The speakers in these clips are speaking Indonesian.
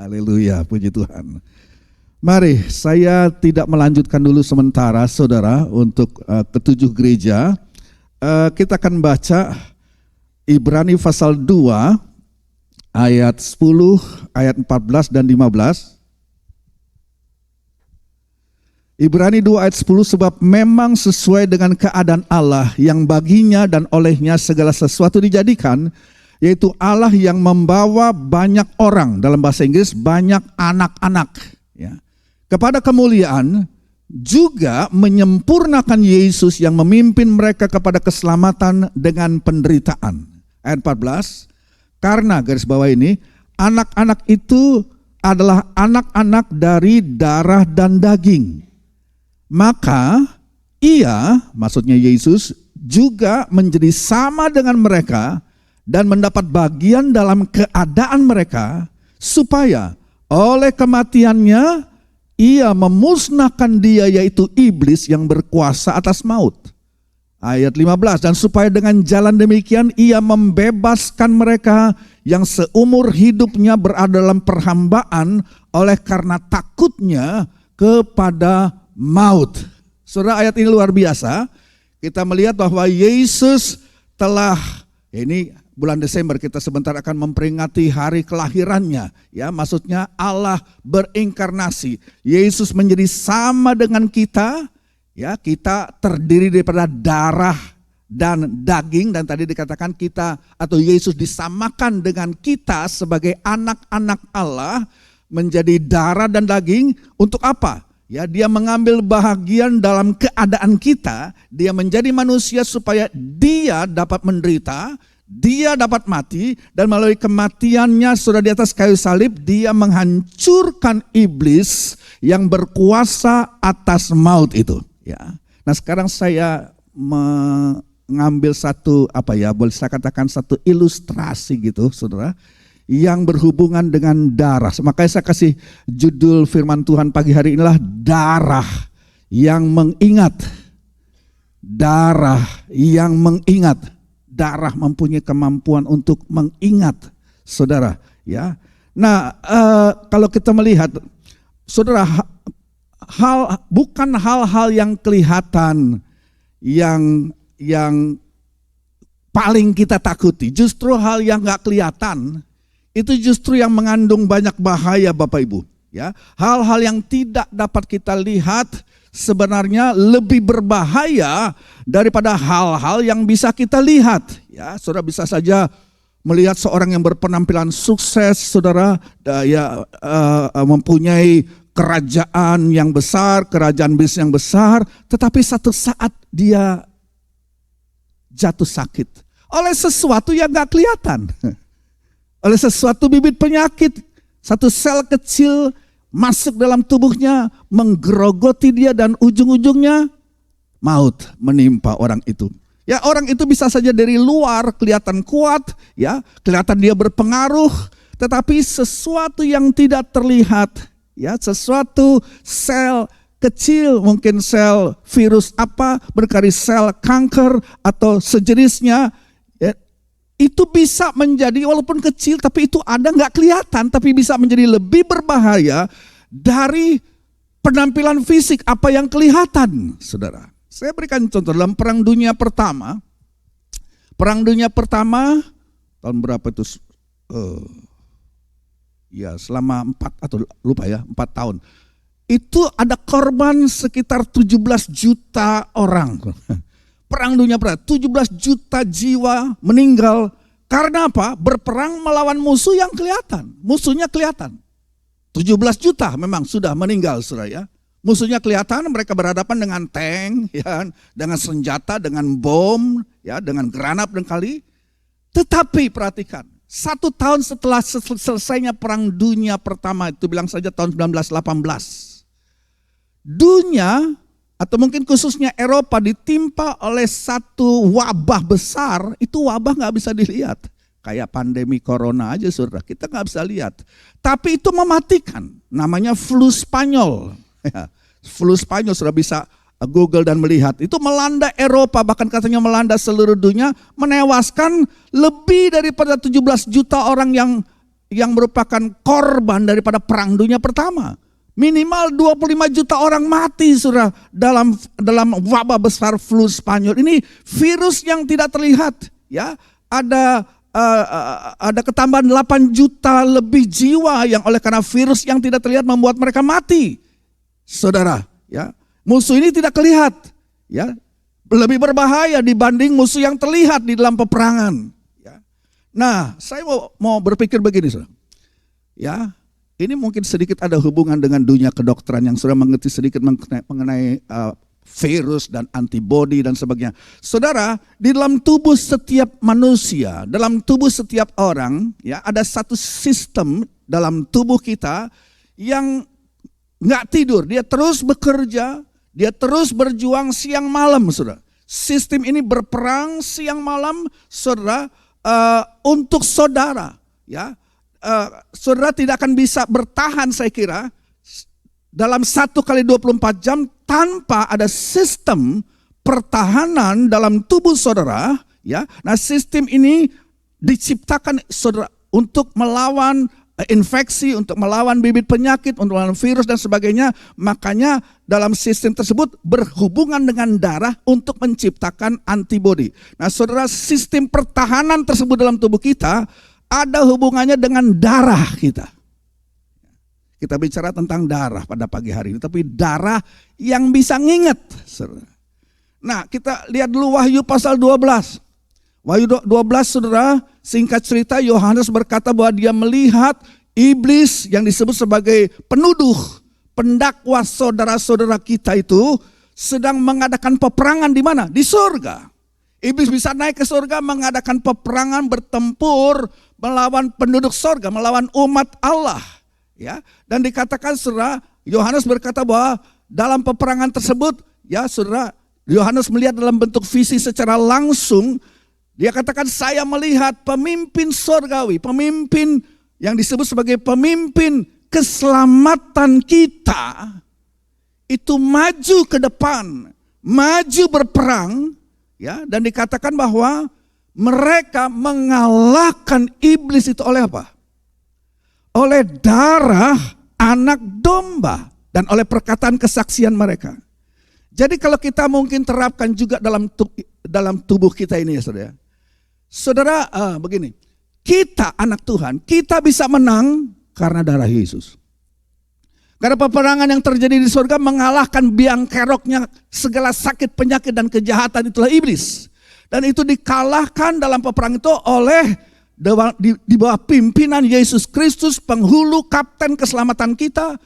Haleluya, puji Tuhan. Mari, saya tidak melanjutkan dulu sementara saudara untuk ketujuh gereja. Kita akan baca Ibrani pasal 2 ayat 10, ayat 14 dan 15. Ibrani 2 ayat 10, sebab memang sesuai dengan keadaan Allah yang baginya dan olehnya segala sesuatu dijadikan, yaitu Allah yang membawa banyak orang, dalam bahasa Inggris banyak anak-anak, ya, kepada kemuliaan, juga menyempurnakan Yesus yang memimpin mereka kepada keselamatan dengan penderitaan. Ayat 14, karena garis bawah ini, anak-anak itu adalah anak-anak dari darah dan daging. Maka ia, maksudnya Yesus, juga menjadi sama dengan mereka dan mendapat bagian dalam keadaan mereka, supaya oleh kematiannya ia memusnahkan dia, yaitu iblis yang berkuasa atas maut. Ayat 15, dan supaya dengan jalan demikian ia membebaskan mereka yang seumur hidupnya berada dalam perhambaan oleh karena takutnya kepada maut. Saudara, ayat ini luar biasa. Kita melihat bahwa Yesus telah, ini bulan Desember kita sebentar akan memperingati hari kelahirannya, ya, maksudnya Allah berinkarnasi. Yesus menjadi sama dengan kita, ya, kita terdiri daripada darah dan daging, dan tadi dikatakan kita atau Yesus disamakan dengan kita sebagai anak-anak Allah, menjadi darah dan daging. Untuk apa? Ya, dia mengambil bahagian dalam keadaan kita, dia menjadi manusia supaya dia dapat menderita, dia dapat mati, dan melalui kematiannya sudah di atas kayu salib, dia menghancurkan iblis yang berkuasa atas maut itu. Ya. Nah, sekarang saya mengambil satu, boleh saya katakan satu ilustrasi gitu, saudara, yang berhubungan dengan darah. Makanya saya kasih judul firman Tuhan pagi hari inilah darah yang mengingat. Darah yang mengingat. Darah mempunyai kemampuan untuk mengingat, saudara. Ya. Nah, kalau kita melihat, saudara, bukan hal-hal yang kelihatan yang paling kita takuti. Justru hal yang nggak kelihatan itu justru yang mengandung banyak bahaya, Bapak Ibu. Ya, hal-hal yang tidak dapat kita lihat sebenarnya lebih berbahaya daripada hal-hal yang bisa kita lihat. Ya, saudara bisa saja melihat seorang yang berpenampilan sukses, saudara, mempunyai kerajaan yang besar, kerajaan bisnis yang besar, tetapi satu saat dia jatuh sakit oleh sesuatu yang gak kelihatan. Oleh sesuatu bibit penyakit, satu sel kecil masuk dalam tubuhnya, menggerogoti dia, dan ujung-ujungnya maut menimpa orang itu. Ya, orang itu bisa saja dari luar kelihatan kuat, ya, kelihatan dia berpengaruh, tetapi sesuatu yang tidak terlihat, ya, sesuatu sel kecil, mungkin sel virus berkali sel kanker atau sejenisnya, ya, itu bisa menjadi, walaupun kecil tapi itu ada, nggak kelihatan, tapi bisa menjadi lebih berbahaya dari penampilan fisik apa yang kelihatan, saudara. Saya berikan contoh dalam Perang Dunia Pertama. Perang Dunia Pertama tahun berapa itu? Selama 4 tahun. Itu ada korban sekitar 17 juta orang. Perang Dunia Pertama, 17 juta jiwa meninggal. Karena apa? Berperang melawan musuh yang kelihatan. Musuhnya kelihatan. 17 juta memang sudah meninggal, saudara, ya. Musuhnya kelihatan, mereka berhadapan dengan tank, ya, dengan senjata, dengan bom, ya, dengan granat dan kali. Tetapi perhatikan, 1 tahun setelah selesainya Perang Dunia Pertama, itu bilang saja tahun 1918, dunia atau mungkin khususnya Eropa ditimpa oleh satu wabah besar. Itu wabah gak bisa dilihat. Kayak pandemi corona aja, saudara, kita gak bisa lihat. Tapi itu mematikan, namanya flu Spanyol. Flu Spanyol, sudah bisa Google dan melihat. Itu melanda Eropa, bahkan katanya melanda seluruh dunia, menewaskan lebih daripada 17 juta orang yang yang merupakan korban daripada perang dunia pertama. Minimal 25 juta orang mati saudara dalam wabah besar flu Spanyol. Ini virus yang tidak terlihat, ya. Ada ketambahan 8 juta lebih jiwa yang oleh karena virus yang tidak terlihat membuat mereka mati. Saudara, ya. Musuh ini tidak terlihat, ya. Lebih berbahaya dibanding musuh yang terlihat di dalam peperangan, ya. Nah, saya mau berpikir begini, saudara. Ya. Ini mungkin sedikit ada hubungan dengan dunia kedokteran yang sudah mengerti sedikit mengenai virus dan antibodi dan sebagainya. Saudara, di dalam tubuh setiap manusia, dalam tubuh setiap orang, ya, ada satu sistem dalam tubuh kita yang nggak tidur. Dia terus bekerja, dia terus berjuang siang malam, saudara. Sistem ini berperang siang malam, saudara, untuk saudara, ya. Saudara tidak akan bisa bertahan, saya kira, dalam 1 kali 24 jam tanpa ada sistem pertahanan dalam tubuh saudara, ya. Nah, sistem ini diciptakan saudara untuk melawan infeksi, untuk melawan bibit penyakit, untuk melawan virus dan sebagainya. Makanya dalam sistem tersebut berhubungan dengan darah untuk menciptakan antibodi. Nah, saudara, sistem pertahanan tersebut dalam tubuh kita ada hubungannya dengan darah kita. Kita bicara tentang darah pada pagi hari ini, tapi darah yang bisa nginget. Nah, kita lihat dulu Wahyu pasal 12. Wahyu 12, saudara, singkat cerita Yohanes berkata bahwa dia melihat iblis yang disebut sebagai penuduh, pendakwa saudara-saudara kita itu sedang mengadakan peperangan di mana? Di surga. Iblis bisa naik ke surga mengadakan peperangan, bertempur melawan penduduk surga, melawan umat Allah, ya. Dan dikatakan saudara, Yohanes berkata bahwa dalam peperangan tersebut, ya saudara, Yohanes melihat dalam bentuk visi secara langsung. Dia katakan, saya melihat pemimpin surgawi, pemimpin yang disebut sebagai pemimpin keselamatan kita, itu maju ke depan, maju berperang, ya. Dan dikatakan bahwa mereka mengalahkan iblis itu oleh apa? Oleh darah anak domba dan oleh perkataan kesaksian mereka. Jadi kalau kita mungkin terapkan juga dalam tubuh kita ini, ya saudara. Saudara, begini, kita anak Tuhan, kita bisa menang karena darah Yesus. Karena peperangan yang terjadi di surga mengalahkan biang keroknya segala sakit, penyakit dan kejahatan, itulah iblis. Dan itu dikalahkan dalam peperangan itu oleh di bawah pimpinan Yesus Kristus, penghulu kapten keselamatan kita.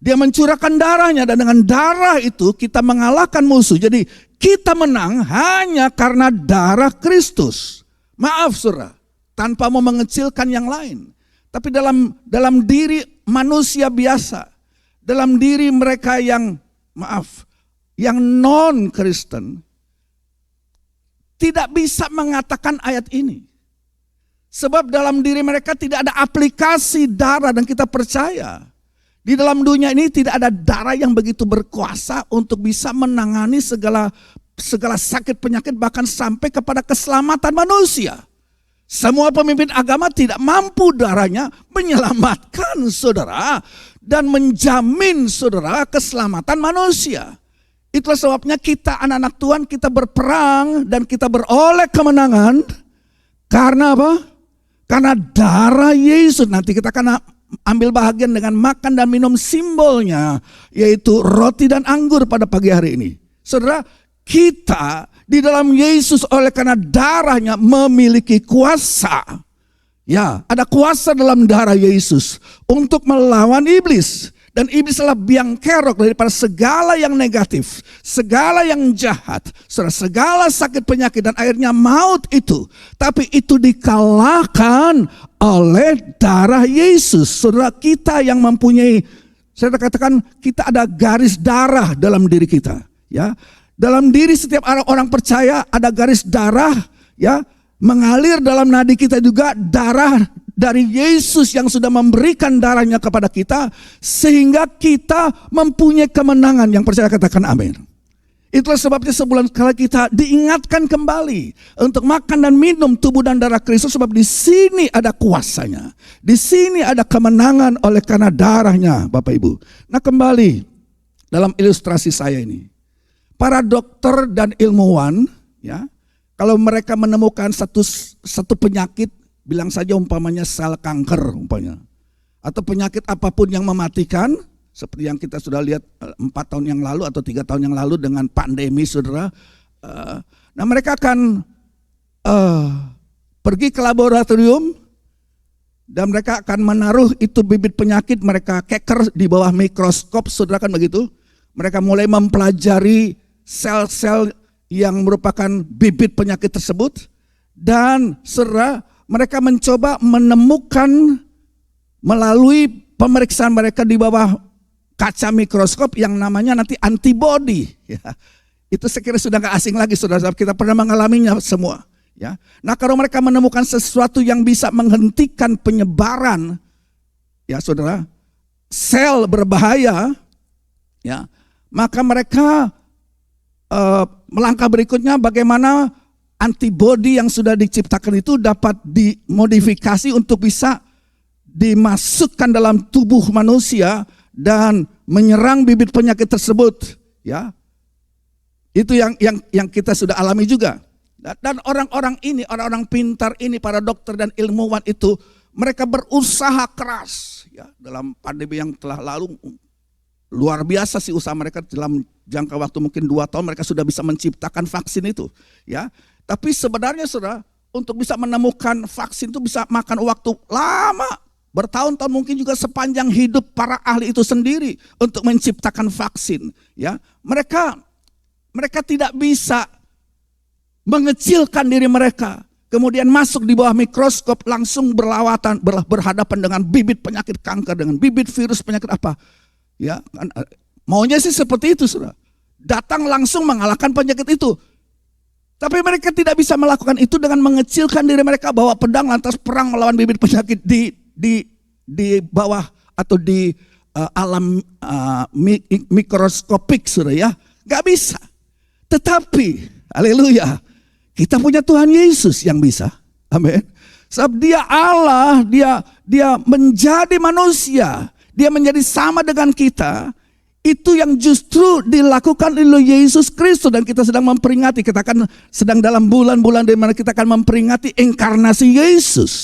Dia mencurahkan darahnya dan dengan darah itu kita mengalahkan musuh. Jadi kita menang hanya karena darah Kristus. Maaf saudara, tanpa mau mengecilkan yang lain. Tapi dalam diri manusia biasa, dalam diri mereka yang yang non-Kristen, tidak bisa mengatakan ayat ini. Sebab dalam diri mereka tidak ada aplikasi darah dan kita percaya. Di dalam dunia ini tidak ada darah yang begitu berkuasa untuk bisa menangani segala sakit penyakit bahkan sampai kepada keselamatan manusia. Semua pemimpin agama tidak mampu darahnya menyelamatkan saudara dan menjamin saudara keselamatan manusia. Itulah sebabnya kita anak-anak Tuhan, kita berperang dan kita beroleh kemenangan. Karena apa? Karena darah Yesus. Nanti kita akan ambil bahagian dengan makan dan minum simbolnya, yaitu roti dan anggur pada pagi hari ini. Saudara, kita di dalam Yesus oleh karena darahnya memiliki kuasa. Ya, ada kuasa dalam darah Yesus untuk melawan iblis. Dan iblis adalah biang kerok daripada segala yang negatif, segala yang jahat, segala sakit penyakit dan akhirnya maut itu. Tapi itu dikalahkan oleh darah Yesus. Saudara, kita yang mempunyai, saya katakan kita ada garis darah dalam diri kita. Ya, dalam diri setiap orang percaya ada garis darah, ya, mengalir dalam nadi kita juga darah dari Yesus yang sudah memberikan darahnya kepada kita, sehingga kita mempunyai kemenangan. Yang percaya katakan amin. Itulah sebabnya sebulan sekali kita diingatkan kembali untuk makan dan minum tubuh dan darah Kristus, sebab di sini ada kuasanya. Di sini ada kemenangan oleh karena darahnya, Bapak Ibu. Nah, kembali dalam ilustrasi saya ini. Para dokter dan ilmuwan, ya, kalau mereka menemukan satu penyakit, bilang saja umpamanya sel kanker umpamanya, atau penyakit apapun yang mematikan, seperti yang kita sudah lihat 4 tahun yang lalu atau 3 tahun yang lalu dengan pandemi, saudara. Nah, mereka akan pergi ke laboratorium dan mereka akan menaruh itu bibit penyakit, mereka keker di bawah mikroskop, saudara, kan begitu. Mereka mulai mempelajari sel-sel yang merupakan bibit penyakit tersebut, dan saudara, mereka mencoba menemukan melalui pemeriksaan mereka di bawah kaca mikroskop yang namanya nanti antibody. Ya. Itu saya kira sudah gak asing lagi, saudara, kita pernah mengalaminya semua. Ya. Nah, kalau mereka menemukan sesuatu yang bisa menghentikan penyebaran, ya saudara, sel berbahaya, ya, maka mereka melangkah berikutnya bagaimana antibody yang sudah diciptakan itu dapat dimodifikasi untuk bisa dimasukkan dalam tubuh manusia dan menyerang bibit penyakit tersebut, ya. Itu yang kita sudah alami juga. Dan orang-orang ini, orang-orang pintar ini, para dokter dan ilmuwan itu, mereka berusaha keras, ya, dalam pandemi yang telah lalu. Luar biasa sih usaha mereka, dalam jangka waktu mungkin 2 tahun mereka sudah bisa menciptakan vaksin itu, ya. Tapi sebenarnya saudara, untuk bisa menemukan vaksin itu bisa makan waktu lama, bertahun-tahun, mungkin juga sepanjang hidup para ahli itu sendiri untuk menciptakan vaksin, ya. Mereka tidak bisa mengecilkan diri mereka, kemudian masuk di bawah mikroskop langsung berhadapan dengan bibit penyakit kanker, dengan bibit virus penyakit apa. Ya, maunya sih seperti itu, saudara. Datang langsung mengalahkan penyakit itu. Tapi mereka tidak bisa melakukan itu dengan mengecilkan diri mereka, bawa pedang lantas perang melawan bibit penyakit di bawah atau di alam mikroskopik, saudara, ya. Gak bisa. Tetapi, haleluya, kita punya Tuhan Yesus yang bisa. Amin. Sebab dia Allah, dia menjadi manusia. Dia menjadi sama dengan kita. Itu yang justru dilakukan oleh Yesus Kristus. Dan kita sedang memperingati, kita akan sedang dalam bulan-bulan di mana kita akan memperingati inkarnasi Yesus.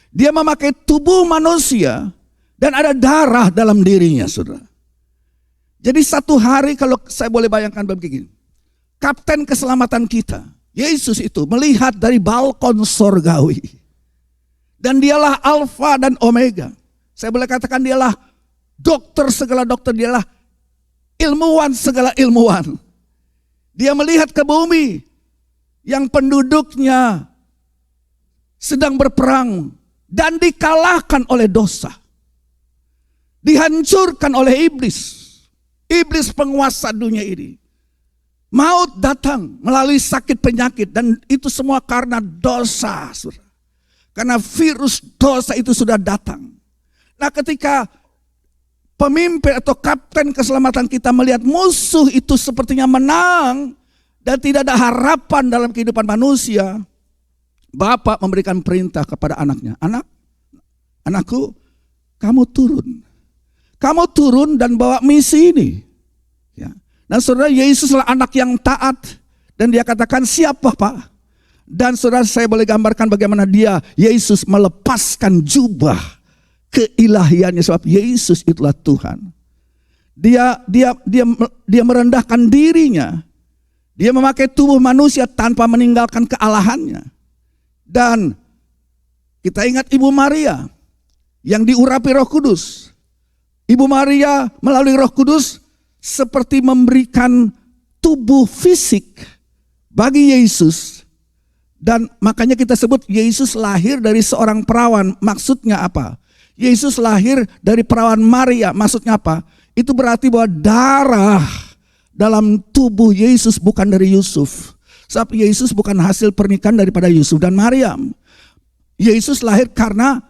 Dia memakai tubuh manusia dan ada darah dalam dirinya, saudara. Jadi satu hari, kalau saya boleh bayangkan begini, kapten keselamatan kita, Yesus itu melihat dari balkon sorgawi. Dan dialah Alfa dan Omega. Saya boleh katakan dialah dokter segala dokter, dialah ilmuwan segala ilmuwan. Dia melihat ke bumi yang penduduknya sedang berperang dan dikalahkan oleh dosa. Dihancurkan oleh iblis. Iblis penguasa dunia ini. Maut datang melalui sakit penyakit, dan itu semua karena dosa. Karena virus dosa itu sudah datang. Nah, ketika pemimpin atau kapten keselamatan kita melihat musuh itu sepertinya menang dan tidak ada harapan dalam kehidupan manusia, Bapak memberikan perintah kepada anaknya, anakku, kamu turun. Kamu turun dan bawa misi ini. Ya. Nah, saudara, Yesuslah anak yang taat, dan dia katakan, siapa Pak? Dan saudara, saya boleh gambarkan bagaimana Yesus melepaskan jubah keilahiannya, sebab Yesus itulah Tuhan. Dia merendahkan dirinya. Dia memakai tubuh manusia tanpa meninggalkan kealahannya. Dan kita ingat Ibu Maria yang diurapi Roh Kudus. Ibu Maria melalui Roh Kudus seperti memberikan tubuh fisik bagi Yesus. Dan makanya kita sebut Yesus lahir dari seorang perawan. Maksudnya apa? Yesus lahir dari perawan Maria, maksudnya apa? Itu berarti bahwa darah dalam tubuh Yesus bukan dari Yusuf. Sebab Yesus bukan hasil pernikahan daripada Yusuf dan Maryam. Yesus lahir karena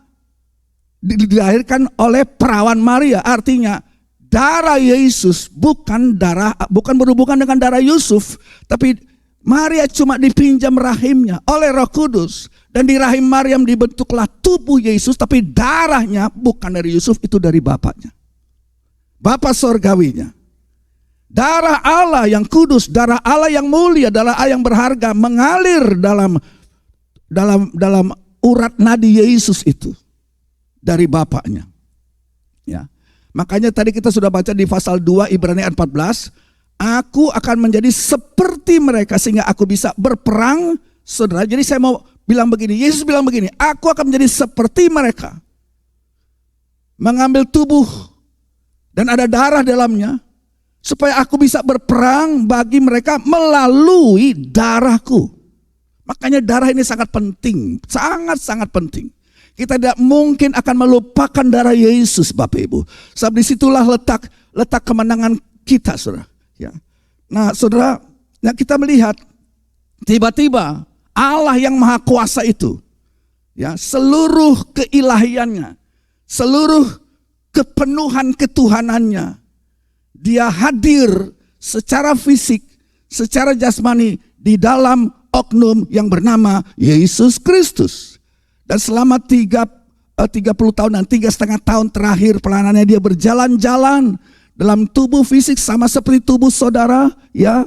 dilahirkan oleh perawan Maria. Artinya darah Yesus bukan berhubungan dengan darah Yusuf, tapi Maria cuma dipinjam rahimnya oleh Roh Kudus, dan di rahim Maryam dibentuklah tubuh Yesus, tapi darahnya bukan dari Yusuf, itu dari bapaknya, Bapa sorgawinya. Darah Allah yang kudus, darah Allah yang mulia, darah Allah yang berharga mengalir dalam urat nadi Yesus itu dari bapaknya. Ya. Makanya tadi kita sudah baca di pasal 2 Ibrani 14, aku akan menjadi seperti mereka sehingga aku bisa berperang, saudara. Jadi saya mau bilang begini, Yesus bilang begini, aku akan menjadi seperti mereka, mengambil tubuh dan ada darah dalamnya, supaya aku bisa berperang bagi mereka melalui darahku. Makanya darah ini sangat penting, sangat-sangat penting. Kita tidak mungkin akan melupakan darah Yesus, Bapak Ibu. Sebab disitulah letak kemenangan kita, saudara. Ya. Nah, saudara, kita melihat tiba-tiba Allah yang Maha Kuasa itu, ya, seluruh keilahiannya, seluruh kepenuhan ketuhanannya, dia hadir secara fisik, secara jasmani di dalam oknum yang bernama Yesus Kristus. Dan selama 30 tahun dan 3,5 tahun terakhir pelanannya dia berjalan-jalan dalam tubuh fisik sama seperti tubuh saudara, ya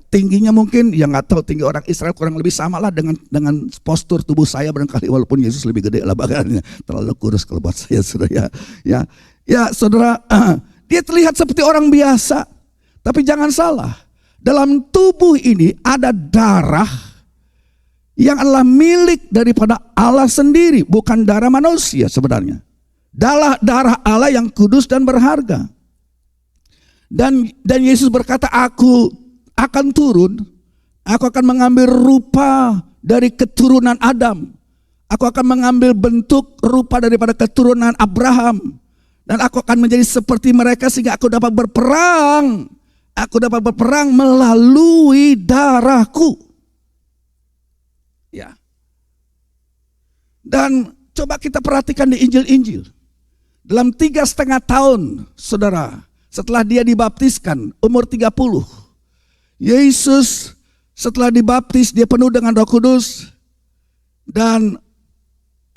tingginya mungkin, ya nggak tahu, tinggi orang Israel kurang lebih sama lah dengan postur tubuh saya barangkali, walaupun Yesus lebih gede lah badannya, terlalu kurus kalau buat saya, saudara. Ya saudara, dia terlihat seperti orang biasa, tapi jangan salah, dalam tubuh ini ada darah yang adalah milik daripada Allah sendiri, bukan darah manusia sebenarnya. Darah Allah yang kudus dan berharga. Dan Yesus berkata, aku akan turun, aku akan mengambil rupa dari keturunan Adam, aku akan mengambil bentuk rupa daripada keturunan Abraham, dan aku akan menjadi seperti mereka sehingga aku dapat berperang. Aku dapat berperang melalui darahku. Ya. Dan coba kita perhatikan di Injil-Injil. Dalam 3,5 tahun, saudara, setelah dia dibaptiskan, umur 30. Yesus setelah dibaptis, dia penuh dengan Roh Kudus. Dan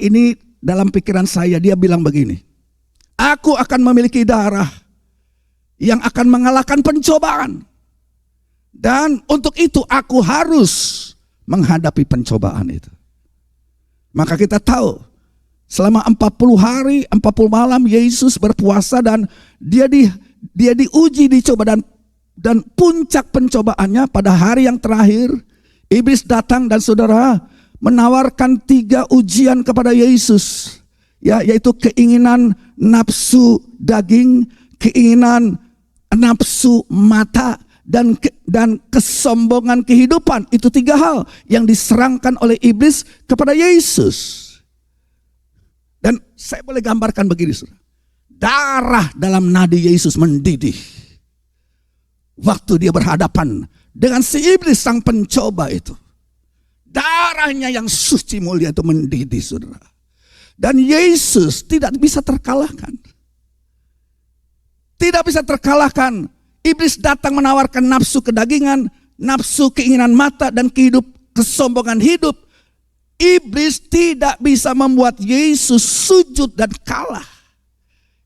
ini dalam pikiran saya, dia bilang begini, aku akan memiliki darah yang akan mengalahkan pencobaan. Dan untuk itu aku harus menghadapi pencobaan itu. Maka kita tahu, selama 40 hari, 40 malam Yesus berpuasa dan dia diuji, dicoba, dan puncak pencobaannya pada hari yang terakhir, iblis datang dan saudara menawarkan 3 ujian kepada Yesus. Ya, yaitu keinginan nafsu daging, keinginan nafsu mata, dan kesombongan kehidupan. Itu 3 hal yang diserangkan oleh iblis kepada Yesus. Dan saya boleh gambarkan begini, saudara. Darah dalam nadi Yesus mendidih waktu dia berhadapan dengan si iblis sang pencoba itu. Darahnya yang suci mulia itu mendidih, saudara. Dan Yesus tidak bisa terkalahkan. Tidak bisa terkalahkan. Iblis datang menawarkan nafsu kedagingan, nafsu keinginan mata, dan kesombongan hidup. Iblis tidak bisa membuat Yesus sujud dan kalah.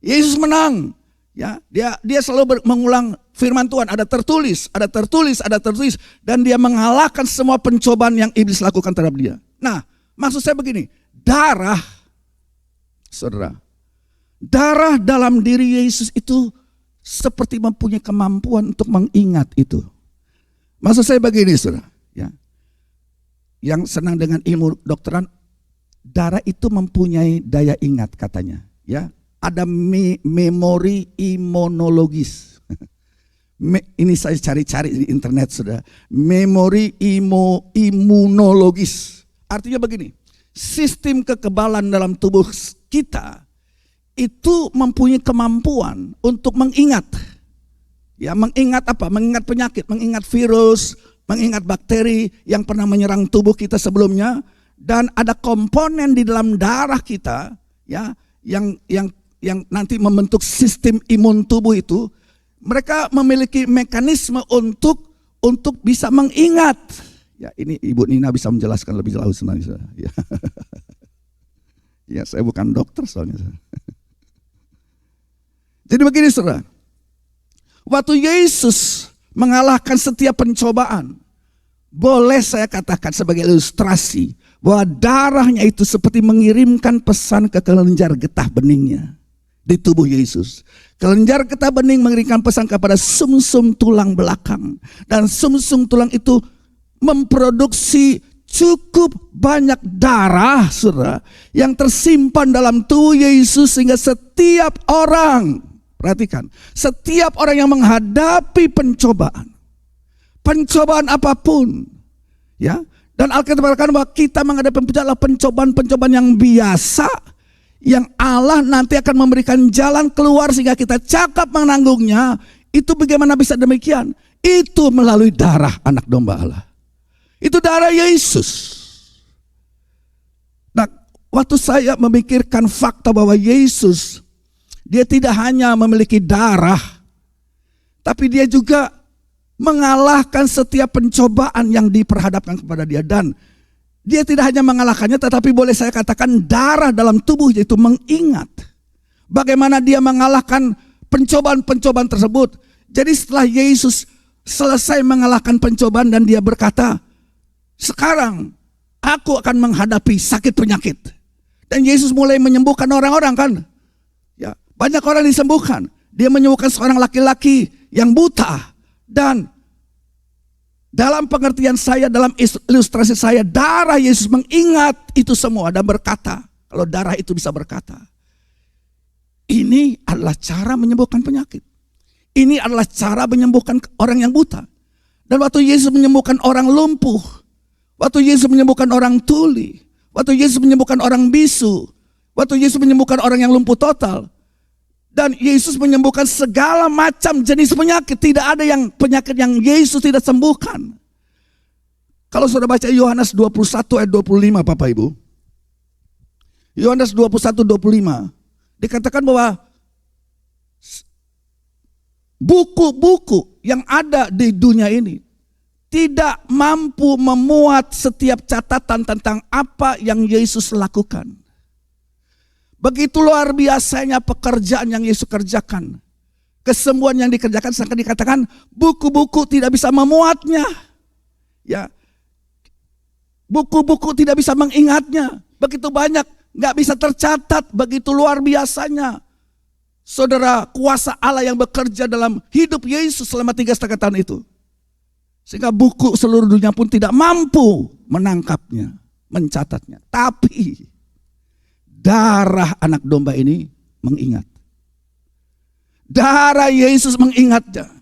Yesus menang. Ya, dia selalu mengulang firman Tuhan, ada tertulis, ada tertulis, ada tertulis, dan dia mengalahkan semua pencobaan yang iblis lakukan terhadap dia. Nah, maksud saya begini, darah, saudara, darah dalam diri Yesus itu seperti mempunyai kemampuan untuk mengingat itu. Maksud saya begini, saudara, ya, yang senang dengan ilmu dokteran, darah itu mempunyai daya ingat katanya, ya. Ada memori imunologis. Ini saya cari-cari di internet, saudara. Memori imunologis. Artinya begini, sistem kekebalan dalam tubuh kita itu mempunyai kemampuan untuk mengingat. Ya, mengingat apa? Mengingat penyakit, mengingat virus, mengingat bakteri yang pernah menyerang tubuh kita sebelumnya. Dan ada komponen di dalam darah kita, ya, yang yang nanti membentuk sistem imun tubuh itu, mereka memiliki mekanisme untuk bisa mengingat. Ya, ini Ibu Nina bisa menjelaskan lebih jelas nanti. Ya. Ya, saya bukan dokter soalnya. Jadi begini saudara, waktu Yesus mengalahkan setiap pencobaan, boleh saya katakan sebagai ilustrasi bahwa darahnya itu seperti mengirimkan pesan ke kelenjar getah beningnya di tubuh Yesus. Kelenjar getah bening mengirimkan pesan kepada sumsum tulang belakang, dan sumsum tulang itu memproduksi cukup banyak darah, saudara, yang tersimpan dalam tubuh Yesus sehingga setiap orang, perhatikan, setiap orang yang menghadapi pencobaan apapun, ya, dan Alkitab mengatakan bahwa kita menghadapi pencobaan yang biasa, yang Allah nanti akan memberikan jalan keluar sehingga kita cakap menanggungnya. Itu bagaimana bisa demikian? Itu melalui darah anak domba Allah. Itu darah Yesus. Nah, waktu saya memikirkan fakta bahwa Yesus, dia tidak hanya memiliki darah, tapi dia juga mengalahkan setiap pencobaan yang diperhadapkan kepada dia. Dan dia tidak hanya mengalahkannya, tetapi boleh saya katakan darah dalam tubuhnya itu mengingat bagaimana dia mengalahkan pencobaan-pencobaan tersebut. Jadi setelah Yesus selesai mengalahkan pencobaan dan dia berkata, sekarang aku akan menghadapi sakit penyakit. Dan Yesus mulai menyembuhkan orang-orang kan. Ya, banyak orang disembuhkan. Dia menyembuhkan seorang laki-laki yang buta. Dan dalam pengertian saya, dalam ilustrasi saya, darah Yesus mengingat itu semua dan berkata, kalau darah itu bisa berkata, ini adalah cara menyembuhkan penyakit. Ini adalah cara menyembuhkan orang yang buta. Dan waktu Yesus menyembuhkan orang lumpuh, waktu Yesus menyembuhkan orang tuli, waktu Yesus menyembuhkan orang bisu, waktu Yesus menyembuhkan orang yang lumpuh total, dan Yesus menyembuhkan segala macam jenis penyakit. Tidak ada yang penyakit yang Yesus tidak sembuhkan. Kalau sudah baca Yohanes 21 ayat 25 Bapak Ibu. Yohanes 21 25. Dikatakan bahwa buku-buku yang ada di dunia ini tidak mampu memuat setiap catatan tentang apa yang Yesus lakukan. Begitu luar biasanya pekerjaan yang Yesus kerjakan. Kesembuhan yang dikerjakan, sampai dikatakan buku-buku tidak bisa memuatnya. Ya, buku-buku tidak bisa mengingatnya. Begitu banyak, nggak bisa tercatat. Begitu luar biasanya, saudara, kuasa Allah yang bekerja dalam hidup Yesus selama 3,5 tahun itu. Sehingga buku seluruh dunia pun tidak mampu menangkapnya, mencatatnya. Tapi darah anak domba ini mengingat. Darah Yesus mengingatnya.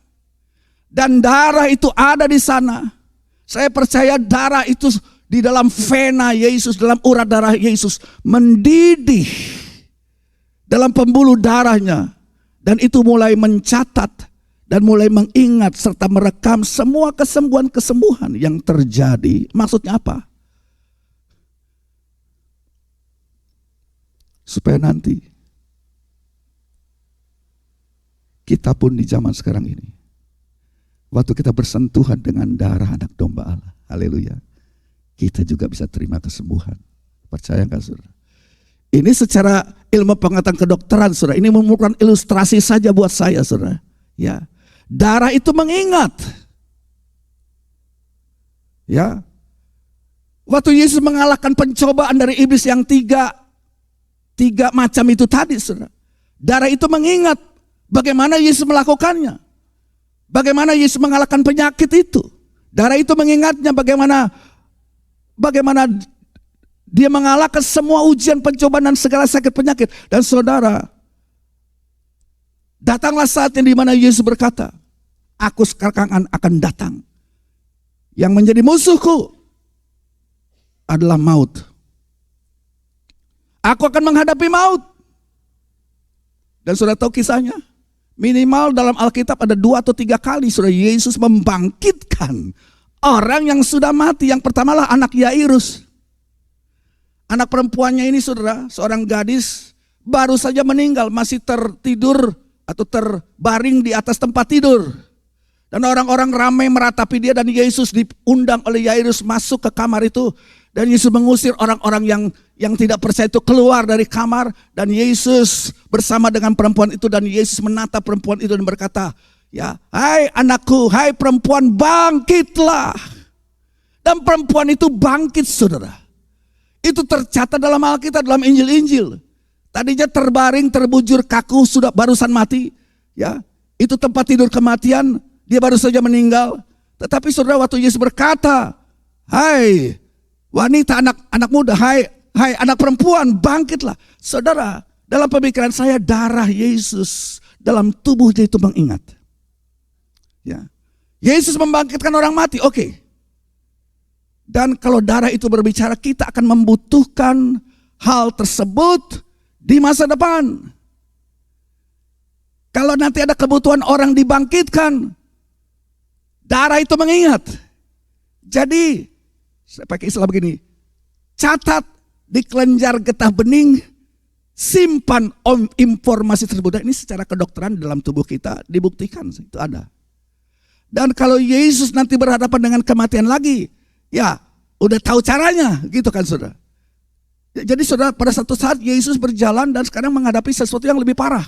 Dan darah itu ada di sana. Saya percaya darah itu di dalam vena Yesus, dalam urat darah Yesus, mendidih dalam pembuluh darahnya. Dan itu mulai mencatat dan mulai mengingat serta merekam semua kesembuhan-kesembuhan yang terjadi. Maksudnya apa? Supaya nanti kita pun di zaman sekarang ini, waktu kita bersentuhan dengan darah anak domba Allah, haleluya, kita juga bisa terima kesembuhan. Percaya gak saudara? Ini secara ilmu pengetahuan kedokteran saudara, ini merupakan ilustrasi saja buat saya saudara. Ya, darah itu mengingat. Ya, waktu Yesus mengalahkan pencobaan dari iblis yang tiga macam itu tadi, saudara. Darah itu mengingat bagaimana Yesus melakukannya. Bagaimana Yesus mengalahkan penyakit itu. Darah itu mengingatnya bagaimana dia mengalahkan semua ujian, pencobaan dan segala sakit penyakit. Dan saudara, datanglah saat yang dimana Yesus berkata, aku sekarang akan datang. Yang menjadi musuhku adalah maut. Aku akan menghadapi maut. Dan sudah tahu kisahnya? Minimal dalam Alkitab ada 2 atau 3 kali sudah Yesus membangkitkan orang yang sudah mati. Yang pertamalah anak Yairus. Anak perempuannya ini saudara, seorang gadis baru saja meninggal, masih tertidur atau terbaring di atas tempat tidur. Dan orang-orang ramai meratapi dia, dan Yesus diundang oleh Yairus masuk ke kamar itu. Dan Yesus mengusir orang-orang yang tidak percaya itu keluar dari kamar. Dan Yesus bersama dengan perempuan itu, dan Yesus menatap perempuan itu dan berkata, ya, hai anakku, hai perempuan, bangkitlah. Dan perempuan itu bangkit, saudara. Itu tercatat dalam Alkitab, dalam Injil-Injil. Tadinya terbaring, terbujur, kaku, sudah barusan mati. Ya, itu tempat tidur kematian, dia baru saja meninggal. Tetapi saudara, waktu Yesus berkata, hai wanita, anak muda, hai anak perempuan, bangkitlah. Saudara, dalam pemikiran saya, darah Yesus dalam tubuhnya itu mengingat. Ya, Yesus membangkitkan orang mati, oke. Dan kalau darah itu berbicara, kita akan membutuhkan hal tersebut di masa depan. Kalau nanti ada kebutuhan orang dibangkitkan, darah itu mengingat. Jadi, saya pakai istilah begini, catat di kelenjar getah bening, simpan informasi tersebut. Ini secara kedokteran dalam tubuh kita dibuktikan, itu ada. Dan kalau Yesus nanti berhadapan dengan kematian lagi, ya udah tahu caranya, gitu kan saudara. Jadi saudara, pada satu saat Yesus berjalan dan sekarang menghadapi sesuatu yang lebih parah.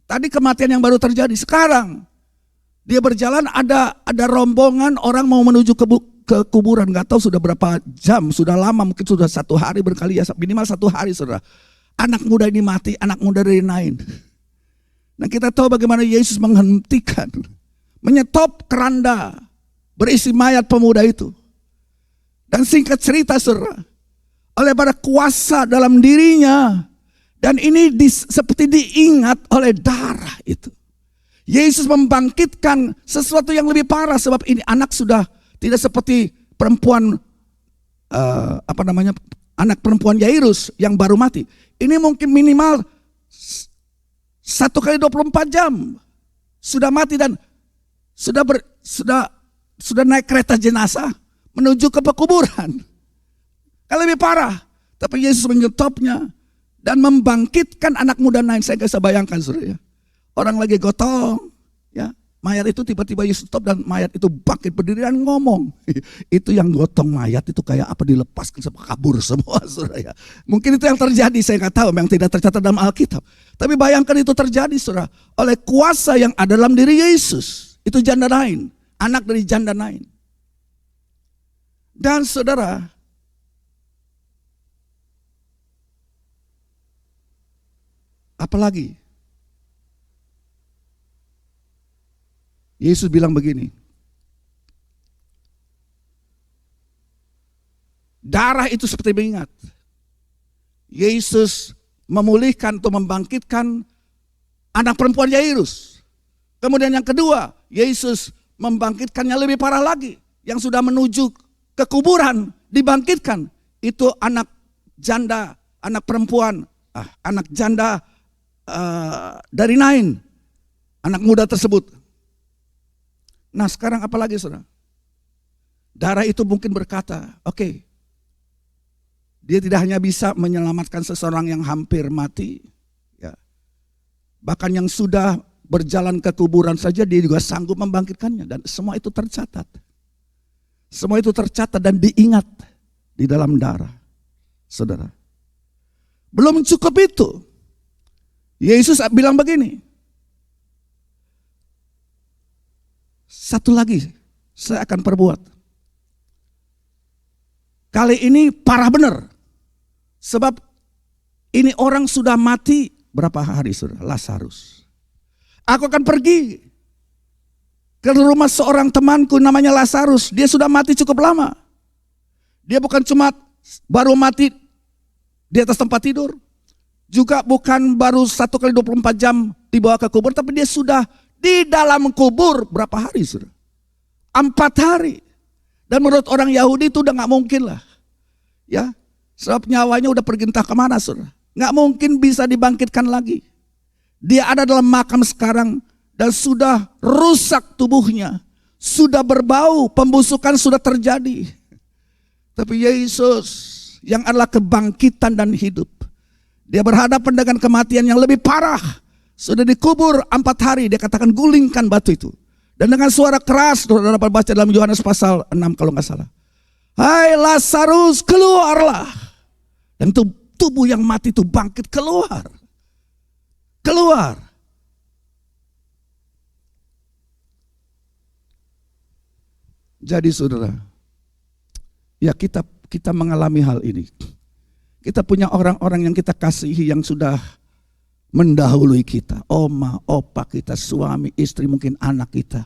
Tadi kematian yang baru terjadi, sekarang dia berjalan, ada rombongan orang mau menuju ke kuburan. Gak tahu sudah berapa jam, sudah lama, mungkin sudah 1 hari berkali ya, minimal 1 hari saudara. Anak muda ini mati, anak muda dari Nain. Nah kita tahu bagaimana Yesus menghentikan, menyetop keranda berisi mayat pemuda itu. Dan singkat cerita saudara, oleh pada kuasa dalam dirinya, dan ini seperti diingat oleh darah itu. Yesus membangkitkan sesuatu yang lebih parah, sebab ini anak sudah tidak seperti perempuan anak perempuan Yairus yang baru mati. Ini mungkin minimal 1 kali 24 jam sudah mati dan sudah naik kereta jenazah menuju ke pekuburan. Kan lebih parah. Tapi Yesus menyetopnya dan membangkitkan anak muda Nain. Saya gak bisa bayangkan saudara ya. Orang lagi gotong, ya, mayat itu tiba-tiba Yesus stop dan mayat itu bangkit berdiri dan ngomong. Itu yang gotong mayat itu kayak apa, dilepaskan sampai kabur semua saudara ya. Mungkin itu yang terjadi, saya nggak tahu, memang tidak tercatat dalam Alkitab. Tapi bayangkan itu terjadi saudara, oleh kuasa yang ada dalam diri Yesus. Itu janda Nain, anak dari janda Nain. Dan saudara, apalagi Yesus bilang begini, darah itu seperti mengingat. Yesus memulihkan atau membangkitkan anak perempuan Yairus. Kemudian yang kedua, Yesus membangkitkannya lebih parah lagi, yang sudah menuju ke kuburan dibangkitkan. Itu anak janda, anak perempuan, anak janda dari Nain, anak muda tersebut. Nah sekarang apa lagi saudara? Darah itu mungkin berkata, oke, dia tidak hanya bisa menyelamatkan seseorang yang hampir mati, ya, bahkan yang sudah berjalan ke kuburan saja dia juga sanggup membangkitkannya. Dan semua itu tercatat. Semua itu tercatat dan diingat di dalam darah saudara. Belum cukup itu, Yesus bilang begini, satu lagi saya akan perbuat. Kali ini parah benar. Sebab ini orang sudah mati berapa hari saudara? Lazarus. Aku akan pergi ke rumah seorang temanku namanya Lazarus. Dia sudah mati cukup lama. Dia bukan cuma baru mati di atas tempat tidur. Juga bukan baru 1 kali 24 jam dibawa ke kubur. Tapi dia sudah di dalam kubur berapa hari saudara? 4 hari. Dan menurut orang Yahudi itu udah gak mungkin lah. Ya, sebab nyawanya udah pergi entah kemana saudara. Gak mungkin bisa dibangkitkan lagi. Dia ada dalam makam sekarang dan sudah rusak tubuhnya. Sudah berbau, pembusukan sudah terjadi. Tapi Yesus yang adalah kebangkitan dan hidup, Dia berhadapan dengan kematian yang lebih parah. Sudah dikubur 4 hari, dia katakan gulingkan batu itu. Dan dengan suara keras, saudara dapat baca dalam Yohanes pasal 6 kalau nggak salah. Hai Lazarus, keluarlah. Dan tubuh yang mati itu bangkit keluar. Keluar. Jadi saudara, ya kita mengalami hal ini. Kita punya orang-orang yang kita kasihi yang sudah mendahului kita. Oma, opa kita, suami, istri, mungkin anak kita.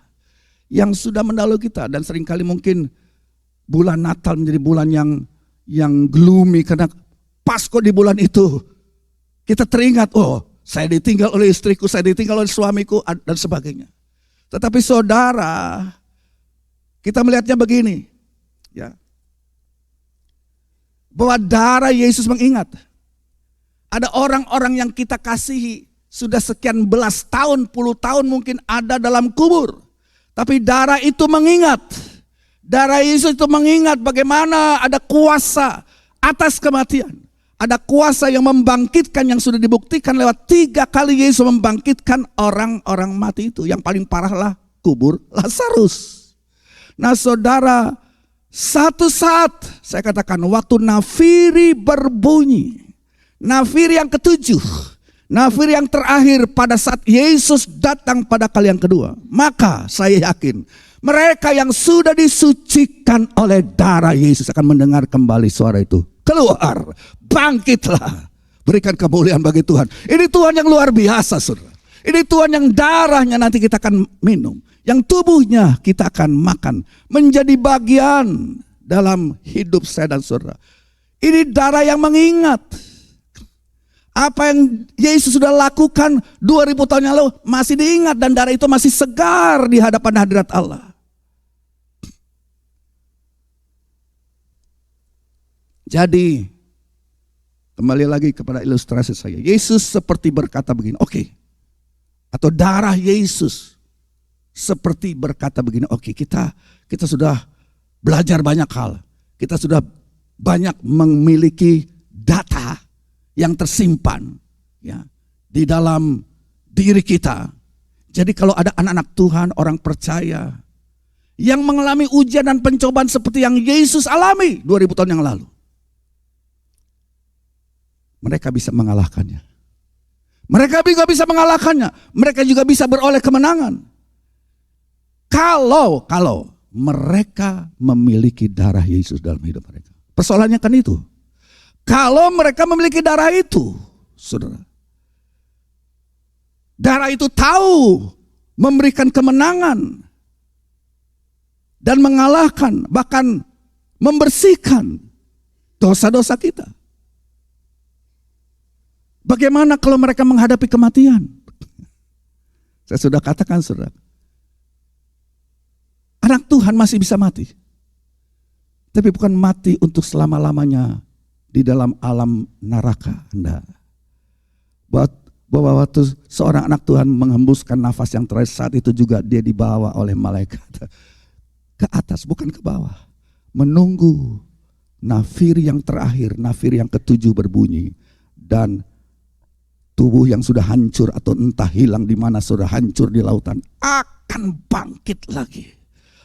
Yang sudah mendahului kita. Dan seringkali mungkin bulan Natal menjadi bulan yang gloomy. Karena pas kok di bulan itu kita teringat, oh saya ditinggal oleh istriku, saya ditinggal oleh suamiku dan sebagainya. Tetapi saudara, kita melihatnya begini. Ya, bahwa darah Yesus mengingat. Ada orang-orang yang kita kasihi sudah sekian belas tahun, puluh tahun mungkin ada dalam kubur. Tapi darah itu mengingat. Darah Yesus itu mengingat bagaimana ada kuasa atas kematian. Ada kuasa yang membangkitkan yang sudah dibuktikan lewat 3 kali Yesus membangkitkan orang-orang mati itu. Yang paling parahlah kubur Lazarus. Nah saudara, satu saat saya katakan waktu nafiri berbunyi. Nafiri yang ke-7, nafiri yang terakhir pada saat Yesus datang pada kali yang kedua. Maka saya yakin mereka yang sudah disucikan oleh darah Yesus akan mendengar kembali suara itu. Keluar, bangkitlah, berikan kemuliaan bagi Tuhan. Ini Tuhan yang luar biasa saudara. Ini Tuhan yang darahnya nanti kita akan minum. Yang tubuhnya kita akan makan. Menjadi bagian dalam hidup saya dan saudara. Ini darah yang mengingat. Apa yang Yesus sudah lakukan 2000 tahun yang lalu masih diingat. Dan darah itu masih segar di hadapan hadirat Allah. Jadi kembali lagi kepada ilustrasi saya. Yesus seperti berkata begini, oke. Atau darah Yesus seperti berkata begini, oke, kita sudah belajar banyak hal. Kita sudah banyak memiliki data yang tersimpan ya di dalam diri kita. Jadi kalau ada anak-anak Tuhan, orang percaya yang mengalami ujian dan pencobaan seperti yang Yesus alami 2000 tahun yang lalu, mereka bisa mengalahkannya. Mereka juga bisa mengalahkannya. Mereka juga bisa beroleh kemenangan. Kalau mereka memiliki darah Yesus dalam hidup mereka. Persoalannya kan itu. Kalau mereka memiliki darah itu, saudara. Darah itu tahu memberikan kemenangan. Dan mengalahkan, bahkan membersihkan dosa-dosa kita. Bagaimana kalau mereka menghadapi kematian? Saya sudah katakan saudara. Anak Tuhan masih bisa mati. Tapi bukan mati untuk selama-lamanya di dalam alam neraka. Enggak. Bahwa waktu seorang anak Tuhan menghembuskan nafas yang terakhir, saat itu juga dia dibawa oleh malaikat ke atas, bukan ke bawah. Menunggu nafir yang terakhir, nafir yang ke-7 berbunyi. Dan tubuh yang sudah hancur atau entah hilang di mana, sudah hancur di lautan, akan bangkit lagi.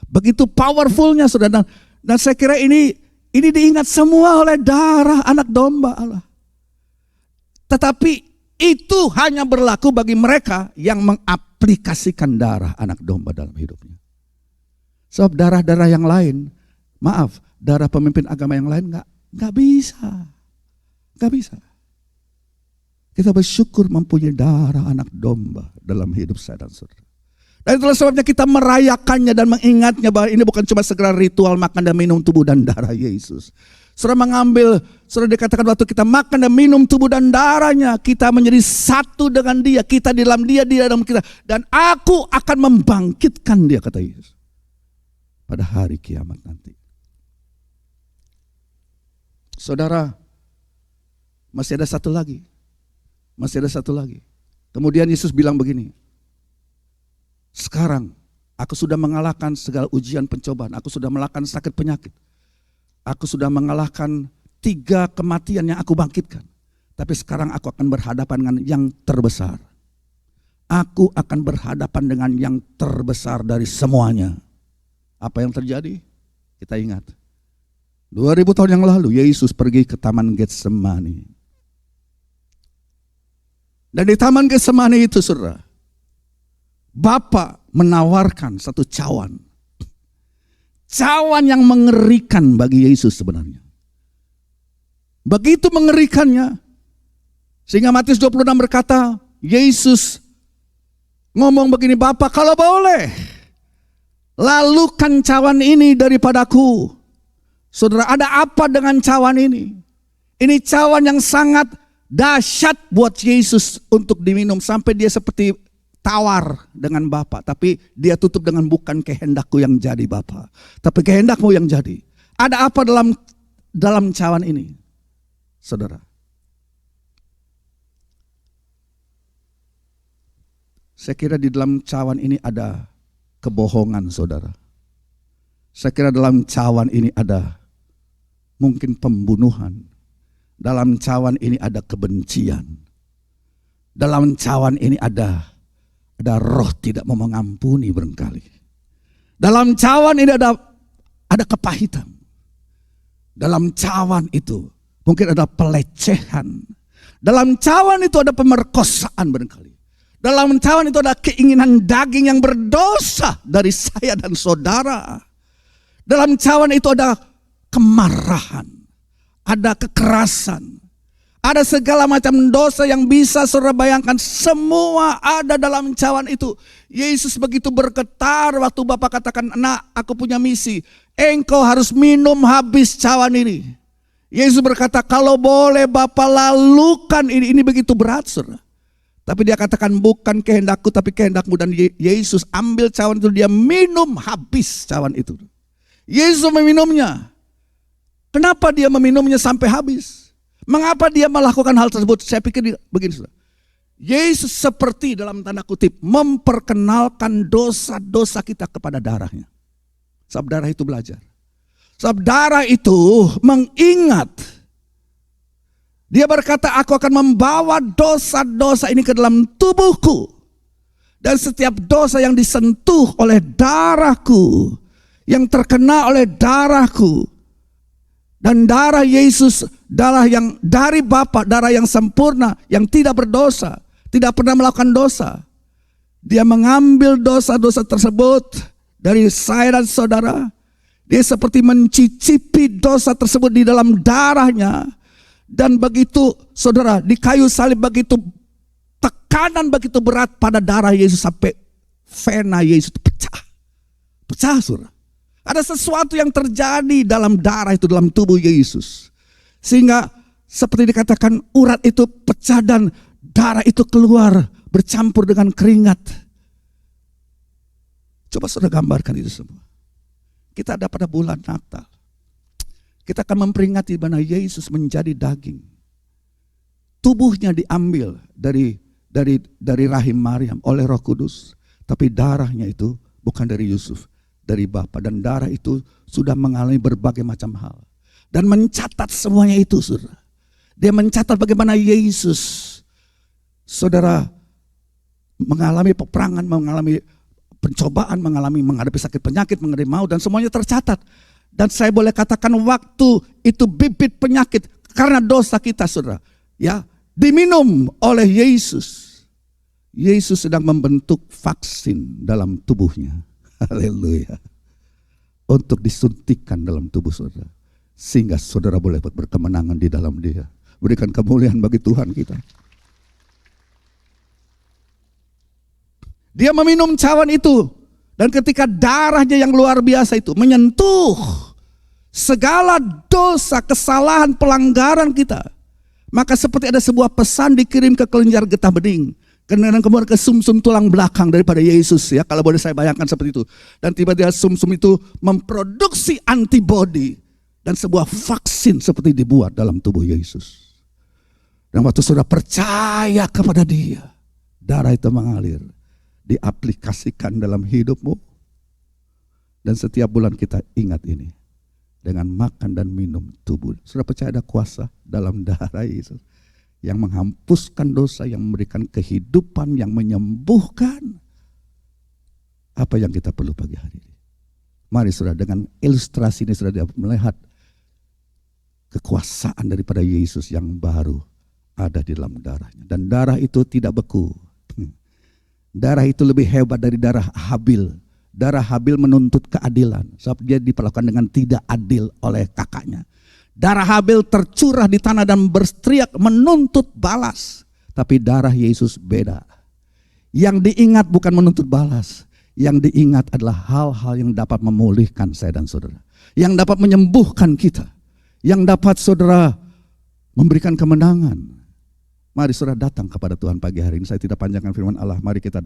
Begitu powerfulnya saudara. Dan saya kira ini diingat semua oleh darah anak domba Allah. Tetapi itu hanya berlaku bagi mereka yang mengaplikasikan darah anak domba dalam hidupnya. Sebab darah-darah yang lain, maaf, darah pemimpin agama yang lain nggak bisa. Nggak bisa. Kita bersyukur mempunyai darah anak domba dalam hidup saya dan saudara. Dan itulah sebabnya kita merayakannya dan mengingatnya bahwa ini bukan cuma segera ritual makan dan minum tubuh dan darah Yesus. Saudara mengambil, saudara dikatakan waktu kita makan dan minum tubuh dan darahnya, kita menjadi satu dengan dia, kita di dalam dia, dia dalam kita. Dan aku akan membangkitkan dia, kata Yesus. Pada hari kiamat nanti. Saudara, masih ada satu lagi. Masih ada satu lagi. Kemudian Yesus bilang begini. Sekarang aku sudah mengalahkan segala ujian pencobaan. Aku sudah mengalahkan sakit penyakit. Aku sudah mengalahkan 3 kematian yang aku bangkitkan. Tapi sekarang aku akan berhadapan dengan yang terbesar. Aku akan berhadapan dengan yang terbesar dari semuanya. Apa yang terjadi? Kita ingat. 2000 tahun yang lalu Yesus pergi ke Taman Getsemani. Dan di Taman Getsemani itu, saudara, Bapa menawarkan satu cawan. Cawan yang mengerikan bagi Yesus sebenarnya. Begitu mengerikannya, sehingga Matius 26 berkata, Yesus ngomong begini, Bapa kalau boleh, lalukan cawan ini daripadaku. Saudara, ada apa dengan cawan ini? Ini cawan yang sangat dahsyat buat Yesus untuk diminum. Sampai dia seperti tawar dengan Bapa. Tapi dia tutup dengan bukan kehendakku yang jadi Bapa, tapi kehendakmu yang jadi. Ada apa dalam cawan ini? Saudara, saya kira di dalam cawan ini ada kebohongan, saudara. Saya kira dalam cawan ini ada mungkin pembunuhan. Dalam cawan ini ada kebencian. Dalam cawan ini ada roh tidak mau mengampuni barangkali. Dalam cawan ini ada kepahitan. Dalam cawan itu mungkin ada pelecehan. Dalam cawan itu ada pemerkosaan barangkali. Dalam cawan itu ada keinginan daging yang berdosa dari saya dan saudara. Dalam cawan itu ada kemarahan, ada kekerasan, ada segala macam dosa yang bisa saudara bayangkan. Semua ada dalam cawan itu. Yesus begitu bergetar waktu Bapa katakan, nak, aku punya misi. Engkau harus minum habis cawan ini. Yesus berkata, kalau boleh Bapa lalukan ini. Ini begitu berat, saudara. Tapi dia katakan, bukan kehendakku tapi kehendakmu. Dan Yesus ambil cawan itu, dia minum habis cawan itu. Yesus meminumnya. Kenapa dia meminumnya sampai habis? Mengapa dia melakukan hal tersebut? Saya pikir begini, saudara. Yesus seperti dalam tanda kutip memperkenalkan dosa-dosa kita kepada darahnya. Sebab darah itu belajar. Sebab darah itu mengingat. Dia berkata, aku akan membawa dosa-dosa ini ke dalam tubuhku. Dan setiap dosa yang disentuh oleh darahku, yang terkena oleh darahku, dan darah Yesus, darah yang dari Bapa, darah yang sempurna, yang tidak berdosa, tidak pernah melakukan dosa. Dia mengambil dosa-dosa tersebut dari saya dan saudara. Dia seperti mencicipi dosa tersebut di dalam darahnya. Dan begitu saudara, di kayu salib begitu tekanan begitu berat pada darah Yesus sampai vena Yesus pecah. Pecah, saudara. Ada sesuatu yang terjadi dalam darah itu, dalam tubuh Yesus. Sehingga seperti dikatakan, urat itu pecah dan darah itu keluar bercampur dengan keringat. Coba saudara gambarkan itu semua. Kita ada pada bulan Natal. Kita akan memperingati mana Yesus menjadi daging. Tubuhnya diambil dari rahim Maryam oleh Roh Kudus. Tapi darahnya itu bukan dari Yusuf, dari Bapa. Dan darah itu sudah mengalami berbagai macam hal. Dan mencatat semuanya itu, saudara. Dia mencatat bagaimana Yesus, saudara, mengalami peperangan, mengalami pencobaan, menghadapi sakit penyakit, menghadapi maut, dan semuanya tercatat. Dan saya boleh katakan waktu itu bibit penyakit karena dosa kita, saudara, ya, diminum oleh Yesus. Yesus sedang membentuk vaksin dalam tubuhnya. Haleluya. Untuk disuntikan dalam tubuh saudara. Sehingga saudara boleh berkemenangan di dalam dia. Berikan kemuliaan bagi Tuhan kita. Dia meminum cawan itu. Dan ketika darahnya yang luar biasa itu menyentuh segala dosa, kesalahan, pelanggaran kita, maka seperti ada sebuah pesan dikirim ke kelenjar getah bening, kemudian ke sumsum tulang belakang daripada Yesus, ya, kalau boleh saya bayangkan seperti itu. Dan tiba-tiba sumsum itu memproduksi antibodi dan sebuah vaksin seperti dibuat dalam tubuh Yesus. Dan waktu saudara percaya kepada dia, darah itu mengalir, diaplikasikan dalam hidupmu. Dan setiap bulan kita ingat ini dengan makan dan minum tubuh. Saudara percaya ada kuasa dalam darah Yesus yang menghapuskan dosa, yang memberikan kehidupan, yang menyembuhkan. Apa yang kita perlu pagi hari ini? Mari saudara, dengan ilustrasi ini saudara melihat kekuasaan daripada Yesus yang baru ada di dalam darahnya. Dan darah itu tidak beku. Darah itu lebih hebat dari darah Habil. Darah Habil menuntut keadilan, sebab dia diperlakukan dengan tidak adil oleh kakaknya. Darah Habil tercurah di tanah dan berteriak menuntut balas. Tapi darah Yesus beda. Yang diingat bukan menuntut balas. Yang diingat adalah hal-hal yang dapat memulihkan saya dan saudara. Yang dapat menyembuhkan kita. Yang dapat saudara memberikan kemenangan. Mari saudara datang kepada Tuhan pagi hari ini. Saya tidak panjangkan firman Allah. Mari kita